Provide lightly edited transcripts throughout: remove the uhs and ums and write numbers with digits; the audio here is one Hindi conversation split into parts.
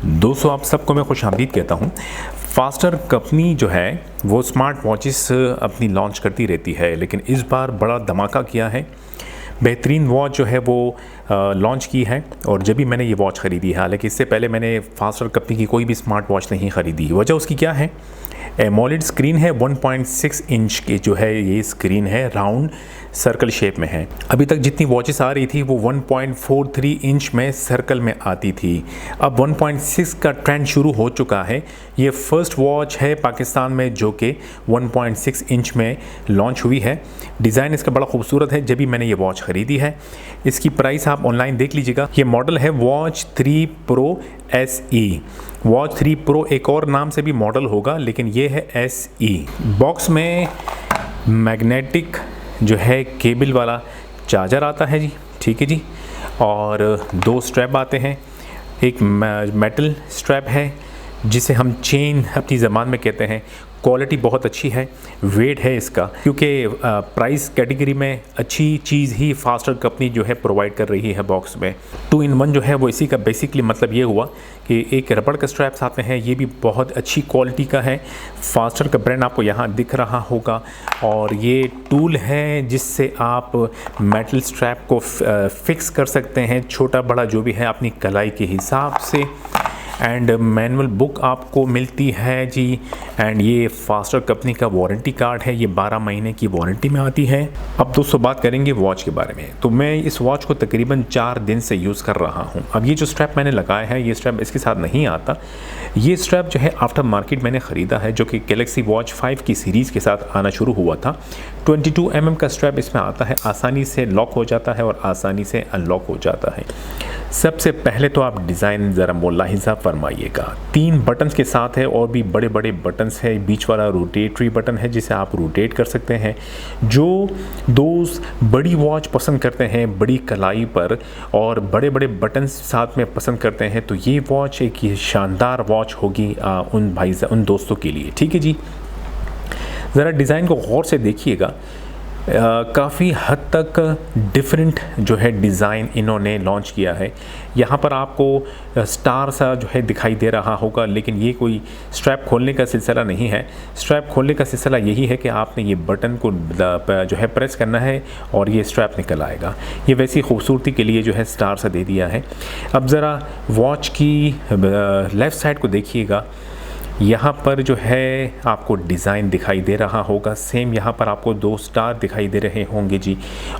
दोस्तों, आप सबको मैं खुशामदीद कहता हूँ। फास्टर कंपनी जो है वो स्मार्ट वॉचेस अपनी लॉन्च करती रहती है, लेकिन इस बार बड़ा धमाका किया है। बेहतरीन वॉच जो है वो लॉन्च की है। और जब भी मैंने ये वॉच ख़रीदी है, हालांकि इससे पहले मैंने फास्टर कंपनी की कोई भी स्मार्ट वॉच नहीं ख़रीदी। वजह उसकी क्या है? एमोलेड स्क्रीन है, 1.6 इंच की जो है ये स्क्रीन है, राउंड सर्कल शेप में है। अभी तक जितनी वॉचेस आ रही थी वो 1.43 इंच में सर्कल में आती थी। अब 1.6 का ट्रेंड शुरू हो चुका है। ये फर्स्ट वॉच है पाकिस्तान में जो कि 1.6 इंच में लॉन्च हुई है। डिज़ाइन इसका बड़ा खूबसूरत है। जब भी मैंने ये वॉच ख़रीदी है, इसकी प्राइस आप ऑनलाइन देख लीजिएगा। ये मॉडल है watch 3 pro SE। Watch 3 pro एक और नाम से भी मॉडल होगा, लेकिन ये है SE। बॉक्स में मैग्नेटिक जो है केबल वाला चार्जर आता है जी, ठीक है जी। और 2 स्ट्रैप आते हैं। एक मेटल स्ट्रैप है जिसे हम चेन अपनी ज़बान में कहते हैं। क्वालिटी बहुत अच्छी है, वेट है इसका, क्योंकि प्राइस कैटेगरी में अच्छी चीज़ ही फास्टर कंपनी जो है प्रोवाइड कर रही है बॉक्स में। 2 in 1 जो है वो इसी का बेसिकली मतलब ये हुआ कि एक रबड़ का स्ट्रैप्स आते हैं, ये भी बहुत अच्छी क्वालिटी का है। फास्टर का ब्रांड आपको यहाँ दिख रहा होगा। और ये टूल है जिससे आप मेटल स्ट्रैप को फिक्स कर सकते हैं, छोटा बड़ा जो भी है अपनी कलाई के हिसाब से। एंड मैनुअल बुक आपको मिलती है जी। एंड ये फास्टर कंपनी का वारंटी कार्ड है, ये 12 महीने की वारंटी में आती है। अब दोस्तों बात करेंगे वॉच के बारे में। तो मैं इस वॉच को तकरीबन 4 दिन से यूज़ कर रहा हूँ। अब ये जो स्ट्रैप मैंने लगाया है, ये स्ट्रैप इसके साथ नहीं आता। ये स्ट्रैप जो है आफ्टर मार्केट मैंने ख़रीदा है, जो कि गैलेक्सी वॉच 5 की सीरीज़ के साथ आना शुरू हुआ था। 22 mm का स्ट्रैप इसमें आता है, आसानी से लॉक हो जाता है और आसानी से अनलॉक हो जाता है। सबसे पहले तो आप डिज़ाइन ज़रा मुलाहिज़ा फरमाइएगा। 3 बटन्स के साथ है और भी बड़े बड़े बटन्स है। बीच वाला रोटेटरी बटन है जिसे आप रोटेट कर सकते हैं। जो दोस्त बड़ी वॉच पसंद करते हैं, बड़ी कलाई पर और बड़े बड़े बटन्स साथ में पसंद करते हैं, तो ये वॉच एक शानदार वॉच होगी उन दोस्तों के लिए, ठीक है जी। ज़रा डिज़ाइन को गौर से देखिएगा। काफ़ी हद तक डिफरेंट जो है डिज़ाइन इन्होंने लॉन्च किया है। यहाँ पर आपको स्टार सा जो है दिखाई दे रहा होगा, लेकिन ये कोई स्ट्रैप खोलने का सिलसिला नहीं है। स्ट्रैप खोलने का सिलसिला यही है कि आपने ये बटन को जो है प्रेस करना है और ये स्ट्रैप निकल आएगा। ये वैसी खूबसूरती के लिए जो है स्टार सा दे दिया है। अब ज़रा वॉच की लेफ़्ट साइड को देखिएगा। यहाँ पर जो है आपको डिज़ाइन दिखाई दे रहा होगा। सेम यहाँ पर आपको 2 स्टार दिखाई दे रहे होंगे जी।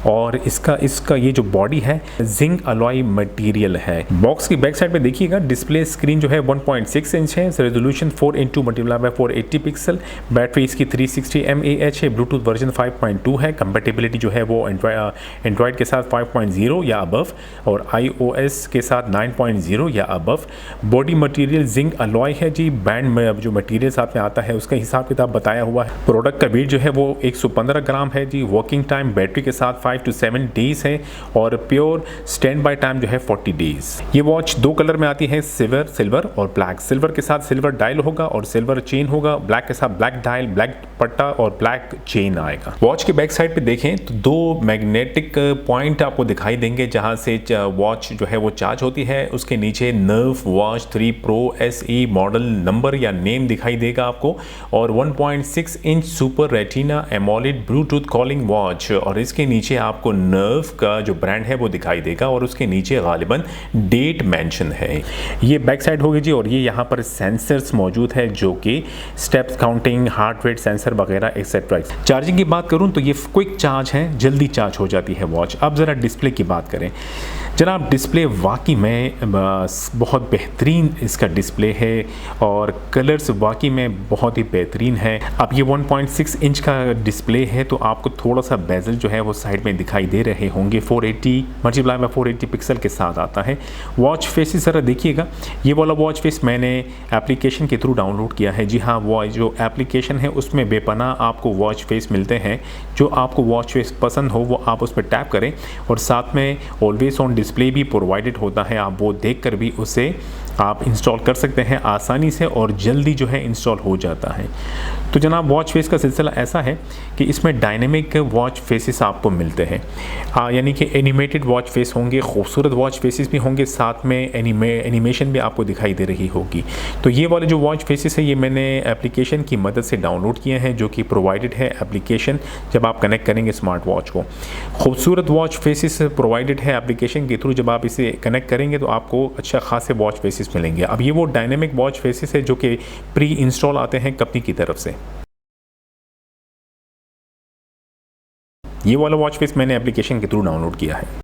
और इसका ये जो बॉडी है जिंक अलॉय मटेरियल है। बॉक्स की बैक साइड पे देखिएगा, डिस्प्ले स्क्रीन जो है 1.6 इंच है। Resolution 4x480 pixel. बैटरी इसकी 360 mAh है। ब्लूटूथ वर्जन 5.2 है। कंपेटेबिलिटी जो है वो एंड्रॉयड के साथ 5.0 या अबव और iOS के साथ 9.0 या above. Body material zinc alloy है जी। बैंड अब जो मटेरियल साथ में आता है उसका हिसाब किताब बताया हुआ है। प्रोडक्ट का वेट जो है वो 115 ग्राम है जी। वर्किंग टाइम बैटरी के साथ 5 to 7 डेज है और प्योर स्टैंड बाय टाइम जो है 40 डेज। ये वॉच 2 कलर में आती है, सिल्वर और ब्लैक। सिल्वर के साथ सिल्वर डायल होगा और सिल्वर चेन होगा। ब्लैक के साथ ब्लैक डायल, ब्लैक पट्टा और ब्लैक चेन आएगा। वॉच के बैक साइड पे देखें तो 2 मैग्नेटिक पॉइंट आपको दिखाई देंगे जहां से वॉच जो है वो चार्ज होती है। उसके नीचे nerve watch 3 pro SE model number या नेम दिखाई देगा आपको। और 1.6 inch super retina AMOLED Bluetooth calling watch. और इसके नीचे आपको नर्व का जो ब्रांड है वो दिखाई देगा और उसके नीचे गालिबन डेट मेंशन है। ये बैक साइड होगी जी। और ये यहाँ पर सेंसर्स मौजूद है जो कि steps counting, heart rate sensor वगैरह एक्सेट्रा। चार्जिंग की बात करूँ तो ये क्विक चार्ज है, जल्दी चार्ज हो जाती है वॉच। अब ज़रा डिस्प्ले की बात करें जनाब। डिस्प्ले वाकई में बहुत बेहतरीन इसका डिस्प्ले है और कलर्स वाकई में बहुत ही बेहतरीन है। अब ये 1.6 इंच का डिस्प्ले है तो आपको थोड़ा सा बेजल जो है वो साइड में दिखाई दे रहे होंगे। 480 पिक्सल के साथ आता है। वॉच फेस ज़रा देखिएगा। ये वाला वॉच फेस मैंने एप्लीकेशन के थ्रू डाउनलोड किया है। जी हाँ, वो जो एप्लीकेशन है उसमें बेपनाह आपको वॉच फेस मिलते हैं। जो आपको वॉच फेस पसंद हो वो आप उस पर टैप करें और साथ में ऑलवेज ऑन डिस्प्ले भी प्रोवाइडेड होता है। आप वो देख कर भी उसे आप इंस्टॉल कर सकते हैं आसानी से और जल्दी जो है इंस्टॉल हो जाता है। तो जनाब वॉच फेस का सिलसिला ऐसा है कि इसमें डायनेमिक वॉच फेसेस आपको मिलते हैं, यानी कि एनिमेटेड वॉच फेस होंगे, खूबसूरत वॉच फेसेस भी होंगे, साथ में एनिमेशन भी आपको दिखाई दे रही होगी। तो ये वाले जो वॉच फेसेस है ये मैंने एप्लीकेशन की मदद से डाउनलोड किए हैं, जो कि प्रोवाइडेड है एप्लीकेशन जब आप कनेक्ट करेंगे स्मार्ट वॉच को। खूबसूरत वॉच फेसेस प्रोवाइडेड है एप्लीकेशन के थ्रू, जब आप इसे कनेक्ट करेंगे तो आपको अच्छा खासे वॉच फेसेस मिलेंगे। अब ये वो डायनेमिक वॉच फेसेस है जो कि प्री इंस्टॉल आते हैं कंपनी की तरफ से। ये वाला वॉच फेस मैंने एप्लीकेशन के थ्रू डाउनलोड किया है।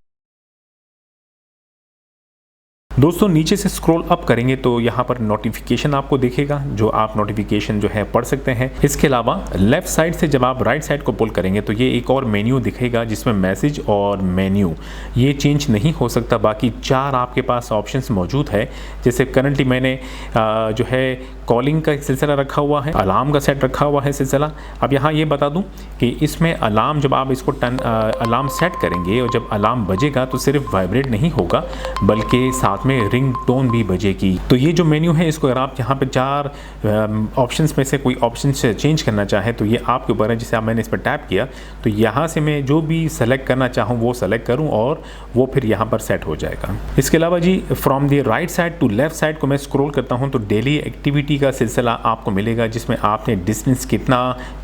दोस्तों नीचे से स्क्रॉल अप करेंगे तो यहाँ पर नोटिफिकेशन आपको दिखेगा, जो आप नोटिफिकेशन जो है पढ़ सकते हैं। इसके अलावा लेफ्ट साइड से जब आप राइट साइड को पुल करेंगे तो ये एक और मेन्यू दिखेगा जिसमें मैसेज और मेन्यू ये चेंज नहीं हो सकता। बाकी 4 आपके पास ऑप्शंस मौजूद है। जैसे करंटली मैंने जो है कॉलिंग का एक सिलसिला रखा हुआ है, अलार्म का सेट रखा हुआ है सिलसिला। अब यहाँ ये बता दूँ कि इसमें अलार्म जब आप इसको अलार्म सेट करेंगे और जब अलार्म बजेगा तो सिर्फ वाइब्रेट नहीं होगा बल्कि साथ में रिंग टोन भी बजेगी। तो ये जो मेन्यू है इसको अगर आप यहाँ पे 4 ऑप्शंस में से कोई ऑप्शन से चेंज करना चाहें तो ये आपके ऊपर है। जैसे आप मैंने इस पर टैप किया तो यहाँ से मैं जो भी सेलेक्ट करना चाहूँ वो सेलेक्ट करूँ और वो फिर यहाँ पर सेट हो जाएगा। इसके अलावा जी from the right side to left side को मैं स्क्रॉल करता हूँ तो डेली एक्टिविटी का सिलसिला आपको मिलेगा, जिसमें आपने डिस्टेंस कितना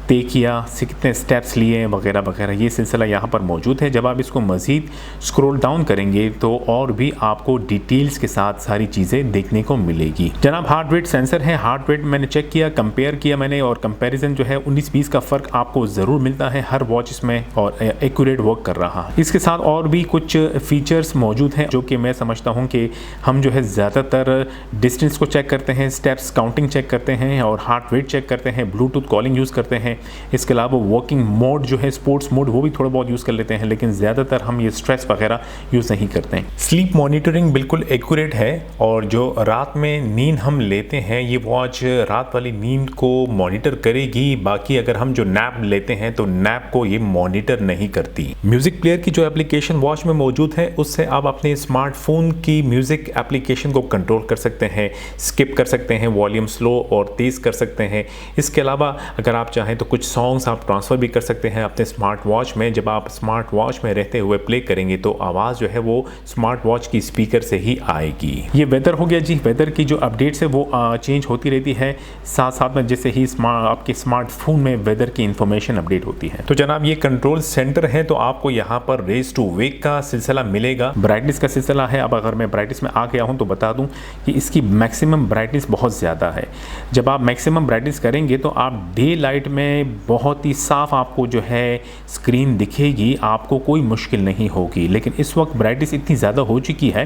तय किया, कितने स्टेप्स लिए वगैरह वगैरह, ये सिलसिला यहाँ पर मौजूद है। जब आप इसको मज़ीद स्क्रॉल डाउन करेंगे तो और भी आपको डिटेल्स के साथ सारी चीज़ें देखने को मिलेगी। जनाब हार्ट रेट सेंसर है, हार्ट रेट मैंने चेक किया, कंपेयर किया मैंने, और कंपैरिजन जो है 19-20 का फ़र्क आपको ज़रूर मिलता है हर वॉच में और एक्यूरेट वर्क कर रहा है। इसके साथ और भी कुछ फीचर्स मौजूद हैं जो कि मैं समझता हूँ कि हम जो है ज़्यादातर डिस्टेंस को चेक करते हैं, स्टेप्स काउंटिंग चेक करते हैं और हार्ट रेट चेक करते हैं, ब्लूटूथ कॉलिंग यूज़ करते हैं। इसके अलावा वर्किंग मोड जो है स्पोर्ट्स मोड वो भी थोड़ा बहुत यूज़ कर लेते हैं, लेकिन ज़्यादातर हम ये स्ट्रेस वगैरह यूज़ नहीं करते हैं। स्लीप मॉनिटरिंग बिल्कुल एक्यूरेट है और जो रात में नींद हम लेते हैं ये वॉच रात वाली नींद को मॉनिटर करेगी। बाकी अगर हम जो नैप लेते हैं तो नैप को ये मॉनिटर नहीं करती। म्यूज़िक प्लेयर की जो एप्लीकेशन वॉच में मौजूद है उससे आप अपने स्मार्टफोन की म्यूज़िक एप्लीकेशन को कंट्रोल कर सकते हैं, स्किप कर सकते हैं, वॉल्यूम स्लो और तेज़ कर सकते हैं। इसके अलावा अगर आप चाहें तो कुछ सॉन्ग्स आप ट्रांसफ़र भी कर सकते हैं अपने स्मार्ट वॉच में। जब आप स्मार्ट वॉच में रहते हुए प्ले करेंगे तो आवाज़ जो है वो स्मार्ट वॉच की स्पीकर से ही आएगी। ये वेदर हो गया जी, वेदर की जो अपडेट्स है वो चेंज होती रहती है साथ साथ में, जैसे ही आपके स्मार्टफोन में वेदर की इंफॉर्मेशन अपडेट होती है। तो जनाब ये कंट्रोल सेंटर है तो आपको यहाँ पर रेज टू वेक का सिलसिला मिलेगा, ब्राइटनेस का सिलसिला है। अब अगर मैं ब्राइटनेस में आ गया हूँ तो बता दूँ कि इसकी मैक्सिमम ब्राइटनेस बहुत ज़्यादा है। जब आप मैक्सिमम ब्राइटनेस करेंगे तो आप डे लाइट में बहुत ही साफ आपको जो है स्क्रीन दिखेगी, आपको कोई मुश्किल नहीं होगी। लेकिन इस वक्त ब्राइटनेस इतनी ज़्यादा हो चुकी है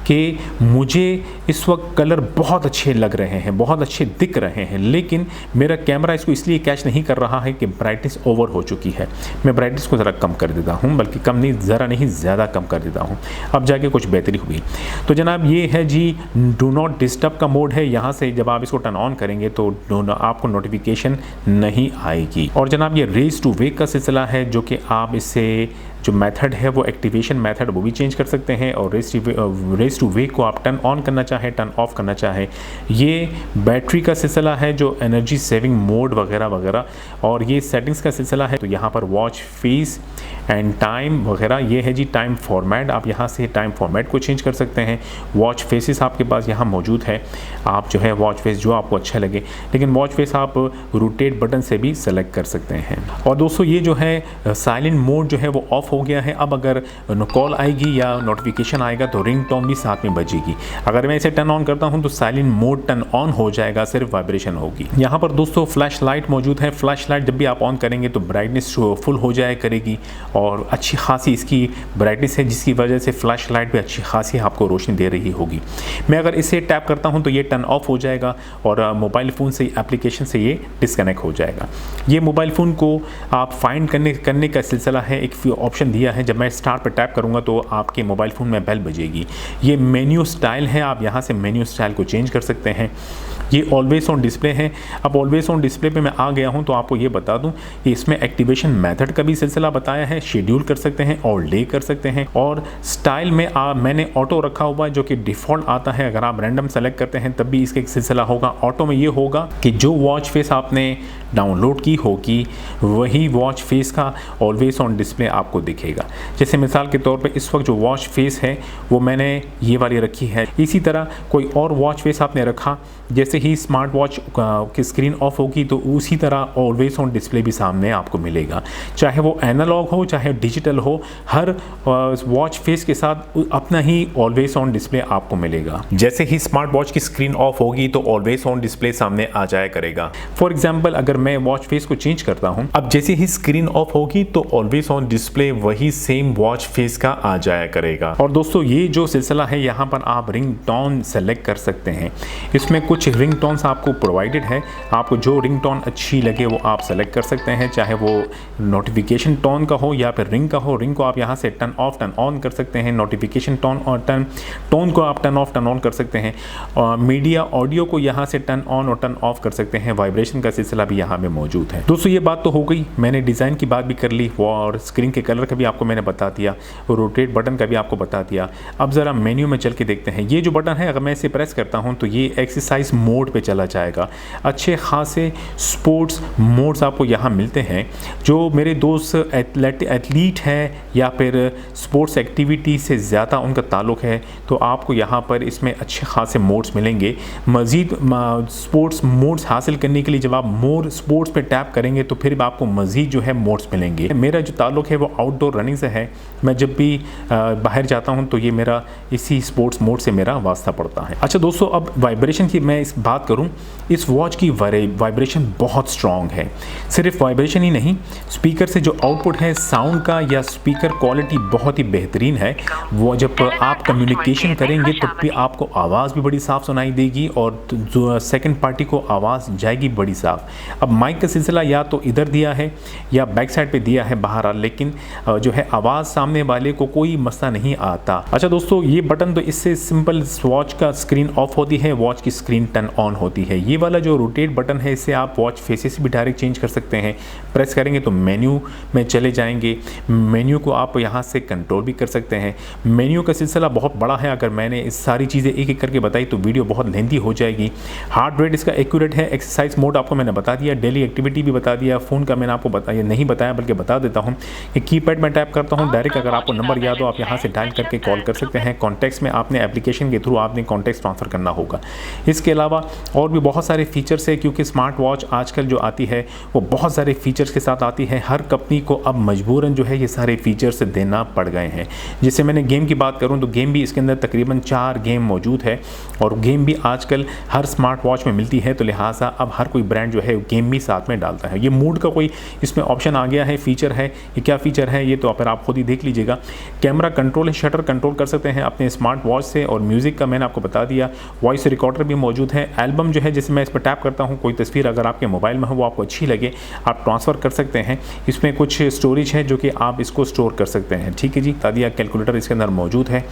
कि मुझे इस वक्त कलर बहुत अच्छे लग रहे हैं, बहुत अच्छे दिख रहे हैं, लेकिन मेरा कैमरा इसको इसलिए कैच नहीं कर रहा है कि ब्राइटनेस ओवर हो चुकी है। मैं ब्राइटनेस को ज़रा कम कर देता हूँ, बल्कि कम नहीं, ज़रा नहीं ज़्यादा कम कर देता हूँ। अब जाके कुछ बेहतरी हुई। तो जनाब ये है जी डू नॉट डिस्टर्ब का मोड है। यहाँ से जब आप इसको टर्न ऑन करेंगे तो आपको नोटिफिकेशन नहीं आएगी। और जनाब ये रेज टू वेक का सिलसिला है जो कि आप इससे जो मेथड है वो एक्टिवेशन मेथड वो भी चेंज कर सकते हैं और रेज टू वेक को आप टर्न ऑन करना चाहें, टर्न ऑफ करना चाहें। ये बैटरी का सिलसिला है जो एनर्जी सेविंग मोड वगैरह वगैरह, और ये सेटिंग्स का सिलसिला है। तो यहाँ पर वॉच फेस एंड टाइम वगैरह, ये है जी टाइम फॉर्मेट। आप यहाँ से टाइम फॉर्मेट को चेंज कर सकते हैं। वॉच फेसेस आपके पास यहाँ मौजूद है, आप जो है वॉच फेस जो आपको अच्छा लगे, लेकिन वॉच फेस आप रोटेट बटन से भी सेलेक्ट कर सकते हैं। और दोस्तों ये जो है साइलेंट मोड जो है वो ऑफ हो गया है। अब अगर कॉल आएगी या नोटिफिकेशन आएगा तो रिंग टोन भी साथ में बजेगी। अगर मैं इसे टर्न ऑन करता हूं तो साइलेंट मोड टर्न ऑन हो जाएगा, सिर्फ वाइब्रेशन होगी। यहाँ पर दोस्तों फ्लैश लाइट मौजूद है। फ्लैश लाइट जब भी आप ऑन करेंगे तो ब्राइटनेस फुल हो जाया करेगी और अच्छी खासी इसकी ब्राइटनेस है, जिसकी वजह से फ्लैश लाइट भी अच्छी खासी आपको रोशनी दे रही होगी। मैं अगर इसे टैप करता हूँ तो ये टर्न ऑफ हो जाएगा और मोबाइल फ़ोन से एप्लीकेशन से ये डिस्कनेक्ट हो जाएगा। ये मोबाइल फ़ोन को आप फाइंड करने का सिलसिला है। एक ऑप्शन दिया है, जब मैं स्टार पर टैप करूंगा तो आपके मोबाइल फ़ोन में बेल बजेगी। ये मेन्यू स्टाइल है, आप यहां से मेन्यू स्टाइल को चेंज कर सकते हैं। ये ऑलवेज ऑन डिस्प्ले है। अब ऑलवेज ऑन डिस्प्ले पे मैं आ गया हूं तो आपको ये बता दूं कि इसमें एक्टिवेशन मेथड का भी सिलसिला बताया है। शेड्यूल कर सकते हैं, ऑल डे कर सकते हैं। और स्टाइल में मैंने ऑटो रखा हुआ है जो कि डिफ़ॉल्ट आता है। अगर आप रैंडम सेलेक्ट करते हैं तब भी इसका एक सिलसिला होगा। ऑटो में ये होगा कि जो वॉच फेस आपने डाउनलोड की होगी वही वॉच फेस का ऑलवेज ऑन डिस्प्ले आपको दिखेगा। जैसे मिसाल के तौर पे इस वक्त जो वॉच फेस है वो मैंने ये वाली रखी है। इसी तरह कोई और वॉच फेस आपने रखा, जैसे ही स्मार्ट वॉच की स्क्रीन ऑफ होगी तो उसी तरह ऑलवेज ऑन डिस्प्ले भी सामने आपको मिलेगा, चाहे वो एनालॉग हो चाहे डिजिटल हो। हर वॉच फेस के साथ अपना ही ऑलवेज ऑन डिस्प्ले आपको मिलेगा। जैसे ही स्मार्ट वॉच की स्क्रीन ऑफ होगी तो ऑलवेज ऑन डिस्प्ले सामने आ जाया करेगा। फॉर एग्जाम्पल अगर मैं वॉच फेस को चेंज करता हूं, अब जैसे ही स्क्रीन ऑफ होगी तो ऑलवेज ऑन डिस्प्ले वही सेम वॉच फेस का आ जाया करेगा। और दोस्तों ये जो सिलसिला है, यहाँ पर आप रिंग टोन सेलेक्ट कर सकते हैं। इसमें कुछ रिंग टोन्स आपको प्रोवाइडेड है, आपको जो रिंग टोन अच्छी लगे वो आप सेलेक्ट कर सकते हैं, चाहे वो नोटिफिकेशन टोन का हो या फिर रिंग का हो। रिंग को आप यहाँ से टर्न ऑफ टर्न ऑन कर सकते हैं, नोटिफिकेशन टोन और टोन को आप टर्न ऑफ टर्न ऑन कर सकते हैं, और मीडिया ऑडियो को यहाँ से टर्न ऑन और टर्न ऑफ कर सकते हैं। वाइब्रेशन का सिलसिला भी यहाँ में मौजूद है। दोस्तों ये बात तो हो गई, मैंने डिज़ाइन की बात भी कर ली और स्क्रीन के कलर का भी आपको मैंने बता दिया, रोटेट बटन का भी आपको बता दिया। अब ज़रा मेन्यू में चल के देखते हैं। ये जो बटन है अगर मैं इसे प्रेस करता हूँ तो ये एक्सरसाइज मोड पे चला जाएगा। अच्छे खासे स्पोर्ट्स मोड्स आपको यहाँ मिलते हैं। जो मेरे दोस्त एथलीट हैं या फिर स्पोर्ट्स एक्टिविटी से ज़्यादा उनका ताल्लुक़ है तो आपको यहाँ पर इसमें अच्छे खासे मोड्स मिलेंगे। मज़ीद स्पोर्ट्स मोड्स हासिल करने के लिए जब आप मोर स्पोर्ट्स पे टैप करेंगे तो फिर आपको मज़ीद जो है मोड्स मिलेंगे। मेरा जो ताल्लुक़ है वो आउटडोर रनिंग से है। मैं जब भी बाहर जाता हूँ तो ये मेरा इसी स्पोर्ट्स मोड से मेरा वास्ता पड़ता है। अच्छा दोस्तों, अब वाइब्रेशन की मैं इस बात करूँ, इस वॉच की वाइब्रेशन बहुत स्ट्रॉन्ग है। सिर्फ वाइब्रेशन ही नहीं, स्पीकर से जो आउटपुट है साउंड का या स्पीकर क्वालिटी बहुत ही बेहतरीन है। वो जब आप कम्युनिकेशन करेंगे तो भी आपको आवाज़ भी बड़ी साफ़ सुनाई देगी और जो सेकंड पार्टी को आवाज़ जाएगी बड़ी साफ़। अब माइक का सिलसिला या तो इधर दिया है या बैक साइड पे दिया है बाहर, लेकिन जो है आवाज़ सामने वाले को कोई मसला नहीं आता। अच्छा दोस्तों, ये बटन तो इससे सिंपल वॉच का स्क्रीन ऑफ होती है, वॉच की स्क्रीन टर्न ऑन होती है। ये वाला जो रोटेट बटन है इससे आप वॉच फेसेस भी डायरेक्ट चेंज कर सकते हैं। प्रेस करेंगे तो मेन्यू में चले जाएंगे, मेन्यू को आप यहाँ से कंट्रोल भी कर सकते हैं। मेन्यू का सिलसिला बहुत बड़ा है, अगर मैंने इस सारी चीज़ें एक एक करके बताई तो वीडियो बहुत लेंथी हो जाएगी। हार्ट रेट इसका एक्यूरेट है, एक्सरसाइज मोड आपको मैंने बता दिया, डेली एक्टिविटी भी बता दिया, फ़ोन का मैंने आपको बताया नहीं बताया बल्कि बता देता हूँ कि कीपैड में टैप करता हूँ डायरेक्ट। अगर आपको नंबर याद हो आप यहाँ से डायल करके कॉल कर सकते हैं। कॉन्टैक्ट्स में आपने एप्लीकेशन के थ्रू आपने कॉन्टैक्ट्स ट्रांसफ़र करना होगा। इसके अलावा और भी बहुत सारे फीचर्स है, क्योंकि स्मार्ट वॉच आजकल जो आती है वो बहुत सारे फीचर्स के साथ आती है। हर कंपनी को अब मजबूरन जो है ये सारे फीचर्स देना पड़ गए हैं। जैसे मैंने गेम की बात करूँ तो गेम भी इसके अंदर तकरीबन 4 गेम मौजूद है और गेम भी आजकल हर स्मार्ट वॉच में मिलती है, तो लिहाजा अब हर कोई ब्रांड जो है गेम भी साथ में डालता है। ये मूड का कोई इसमें ऑप्शन आ गया है, फीचर है। ये क्या फीचर है ये तो फिर आप खुद ही देख लीजिएगा। कैमरा कंट्रोल है, शटर कंट्रोल कर सकते हैं अपने स्मार्ट वॉच से, और म्यूज़िक का मैंने आपको बता दिया। वॉइस रिकॉर्डर भी मौजूद है। एल्बम जो है जैसे मैं इस पर टैप करता हूँ, कोई तस्वीर अगर आपके मोबाइल में हो वो आपको अच्छी लगे आप ट्रांसफ़र कर सकते हैं। इसमें कुछ स्टोरेज है जो कि आप इसको स्टोर कर सकते हैं। ठीक है जी, तादिया कैलकुलेटर इसके अंदर मौजूद है,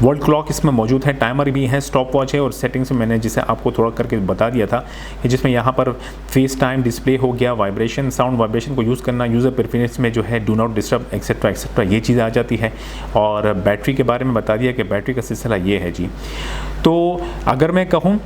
वर्ल्ड क्लॉक इसमें मौजूद है, टाइमर भी है, स्टॉप वॉच है, और सेटिंग्स में मैंने जिसे आपको थोड़ा करके बता दिया था कि जिसमें यहाँ पर फेस टाइम डिस्प्ले हो गया, वाइब्रेशन, साउंड वाइब्रेशन को यूज़ करना, यूज़र प्रेफरेंस में जो है do not disturb etcetera etcetera ये चीज़ें आ जाती है। और बैटरी के बारे में बता दिया कि बैटरी का सिलसिला ये है जी। तो अगर मैं कहूँ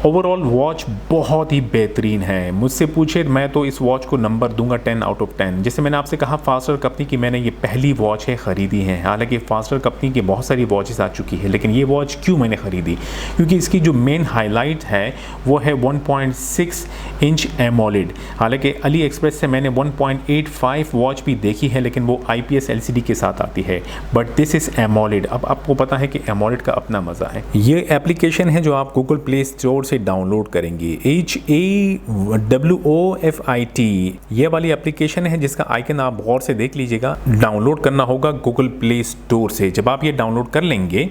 ओवरऑल वॉच बहुत ही बेहतरीन है। मुझसे पूछे मैं तो इस वॉच को नंबर दूंगा 10 आउट ऑफ 10। जैसे मैंने आपसे कहा फास्टर कंपनी की मैंने ये पहली वॉच है ख़रीदी है। हालांकि फास्टर कंपनी की बहुत सारी वॉचेस आ चुकी है, लेकिन ये वॉच क्यों मैंने ख़रीदी, क्योंकि इसकी जो मेन हाईलाइट है वो है 1.6 इंच एमोलेड। हालांकि अली एक्सप्रेस से मैंने 1.85 वॉच भी देखी है, लेकिन वो IPS LCD के साथ आती है, बट दिस इज़ एमोलेड। अब आपको पता है कि एमोलेड का अपना मज़ा है। ये एप्लीकेशन है जो आप गूगल प्ले स्टोर से डाउनलोड करेंगे। HAWOFIT ये वाली एप्लीकेशन है जिसका आइकन आप गौर से देख लीजिएगा। डाउनलोड करना होगा गूगल प्ले स्टोर से। जब आप ये डाउनलोड कर लेंगे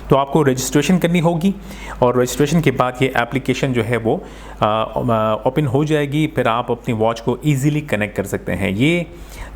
तो आपको रजिस्ट्रेशन करनी होगी, और रजिस्ट्रेशन के बाद ये एप्लीकेशन जो है वो ओपन हो जाएगी। फिर आप अपनी वॉच को ईजीली कनेक्ट कर सकते हैं। ये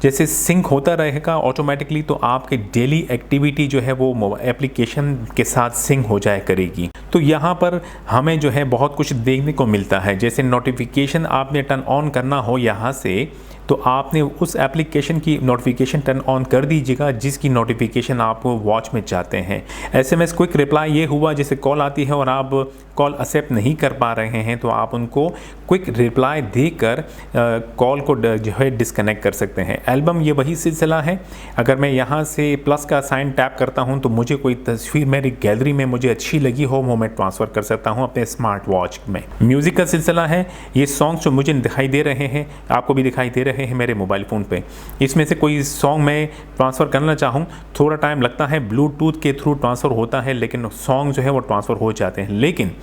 जैसे सिंक होता रहेगा ऑटोमेटिकली, तो आपके डेली एक्टिविटी जो है वो एप्लीकेशन के साथ सिंक हो जाया करेगी। तो यहाँ पर हमें जो है बहुत कुछ देखने को मिलता है। जैसे नोटिफिकेशन आपने टर्न ऑन करना हो यहाँ से, तो आपने उस एप्लीकेशन की नोटिफिकेशन टर्न ऑन कर दीजिएगा जिसकी नोटिफिकेशन आप वॉच में चाहते हैं। एसएमएस क्विक रिप्लाई ये हुआ, जैसे कॉल आती है और आप कॉल एक्सेप्ट नहीं कर पा रहे हैं तो आप उनको क्विक रिप्लाई देकर कॉल को जो है डिस्कनेक्ट कर सकते हैं। एल्बम ये वही सिलसिला है। अगर मैं यहाँ से प्लस का साइन टैप करता हूँ तो मुझे कोई तस्वीर मेरी गैलरी में मुझे अच्छी लगी हो वो मैं ट्रांसफ़र कर सकता हूँ अपने स्मार्ट वॉच में। म्यूज़िक का सिलसिला है, ये सॉन्ग्स जो मुझे दिखाई दे रहे हैं आपको भी दिखाई दे रहे हैं मेरे मोबाइल फ़ोन पे, इसमें से कोई सॉन्ग मैं ट्रांसफ़र करना चाहूँ, थोड़ा टाइम लगता है, ब्लूटूथ के थ्रू ट्रांसफ़र होता है लेकिन सॉन्ग जो है वो ट्रांसफ़र हो जाते हैं। लेकिन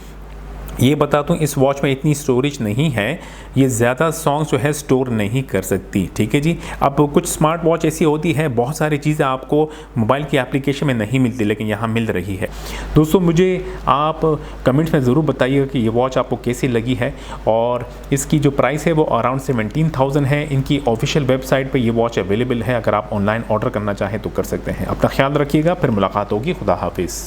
ये बता दूं इस वॉच में इतनी स्टोरेज नहीं है, ये ज़्यादा सॉन्ग्स जो है स्टोर नहीं कर सकती। ठीक है जी। अब कुछ स्मार्ट वॉच ऐसी होती है, बहुत सारी चीज़ें आपको मोबाइल की एप्लीकेशन में नहीं मिलती लेकिन यहाँ मिल रही है। दोस्तों मुझे आप कमेंट्स में ज़रूर बताइएगा कि ये वॉच आपको कैसी लगी है, और इसकी जो प्राइस है वो अराउंड 17,000 है। इनकी ऑफिशियल वेबसाइट पर ये वॉच अवेलेबल है, अगर आप ऑनलाइन ऑर्डर करना चाहें तो कर सकते हैं। अपना ख्याल रखिएगा, फिर मुलाकात होगी। खुदा हाफिज़।